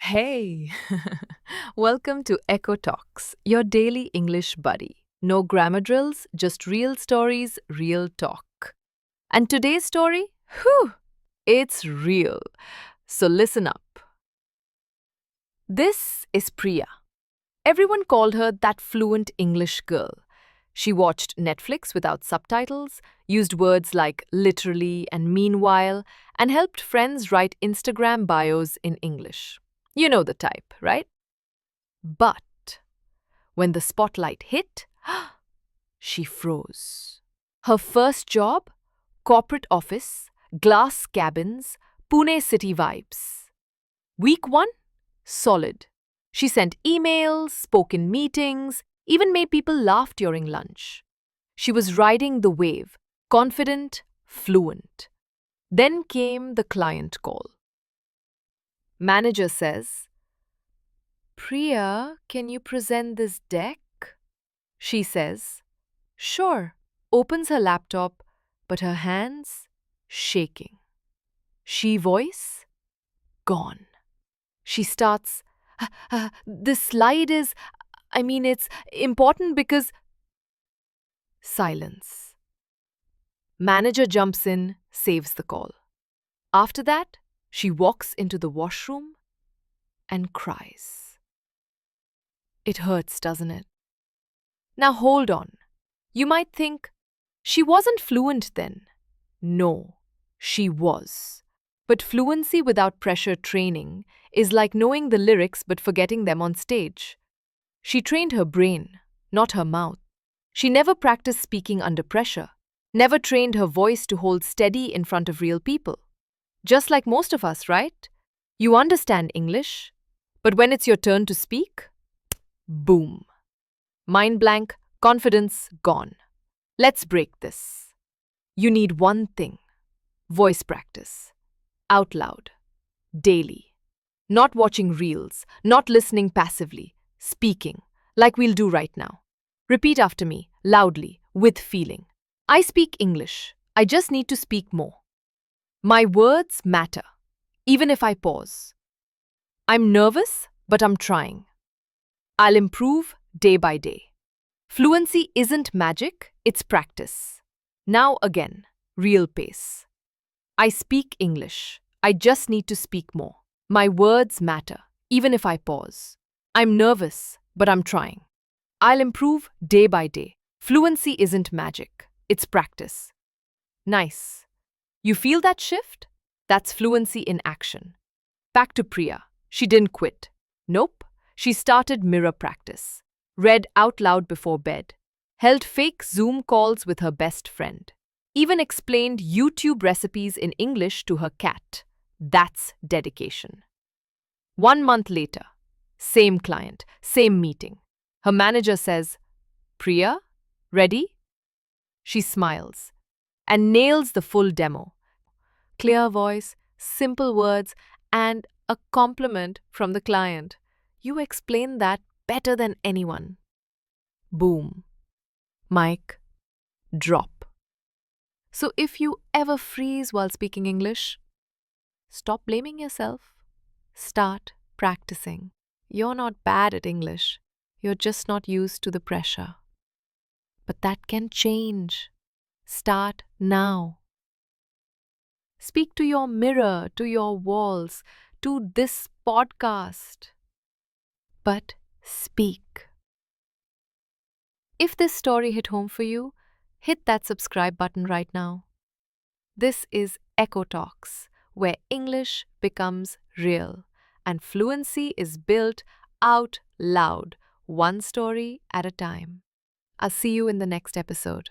Hey, welcome to EchoTalks, your daily English buddy. No grammar drills, just real stories, real talk. And today's story? Whew, it's real. So listen up. This is Priya. Everyone called her that fluent English girl. She watched Netflix without subtitles, used words like literally and meanwhile, and helped friends write Instagram bios in English. You know the type, right? But when the spotlight hit, she froze. Her first job? Corporate office, glass cabins, Pune city vibes. Week 1? Solid. She sent emails, spoke in meetings, even made people laugh during lunch. She was riding the wave, confident, fluent. Then came the client call. Manager says, Priya, can you present this deck? She says, Sure, opens her laptop, but her hands shaking. She voice gone. She starts, This slide is, it's important because. Silence. Manager jumps in, saves the call. After that, she walks into the washroom and cries. It hurts, doesn't it? Now hold on. You might think, she wasn't fluent then. No, she was. But fluency without pressure training is like knowing the lyrics but forgetting them on stage. She trained her brain, not her mouth. She never practiced speaking under pressure, never trained her voice to hold steady in front of real people. Just like most of us, right? You understand English, but when it's your turn to speak, boom. Mind blank, confidence gone. Let's break this. You need one thing: voice practice. Out loud. Daily. Not watching reels, not listening passively, speaking, like we'll do right now. Repeat after me, loudly, with feeling. I speak English. I just need to speak more. My words matter, even if I pause. I'm nervous, but I'm trying. I'll improve day by day. Fluency isn't magic, it's practice. Now again, real pace. I speak English. I just need to speak more. My words matter, even if I pause. I'm nervous, but I'm trying. I'll improve day by day. Fluency isn't magic, it's practice. Nice. You feel that shift? That's fluency in action. Back to Priya. She didn't quit. Nope. She started mirror practice. Read out loud before bed. Held fake Zoom calls with her best friend. Even explained YouTube recipes in English to her cat. That's dedication. 1 month later, same client, same meeting. Her manager says, Priya, ready? She smiles and nails the full demo. Clear voice, simple words, and a compliment from the client. You explain that better than anyone. Boom. Mic. Drop. So if you ever freeze while speaking English, stop blaming yourself. Start practicing. You're not bad at English. You're just not used to the pressure. But that can change. Start now. Speak to your mirror, to your walls, to this podcast. But speak. If this story hit home for you, hit that subscribe button right now. This is Echo Talks, where English becomes real and fluency is built out loud, one story at a time. I'll see you in the next episode.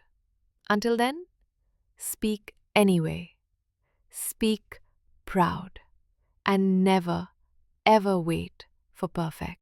Until then, speak anyway. Speak proud and never, ever wait for perfect.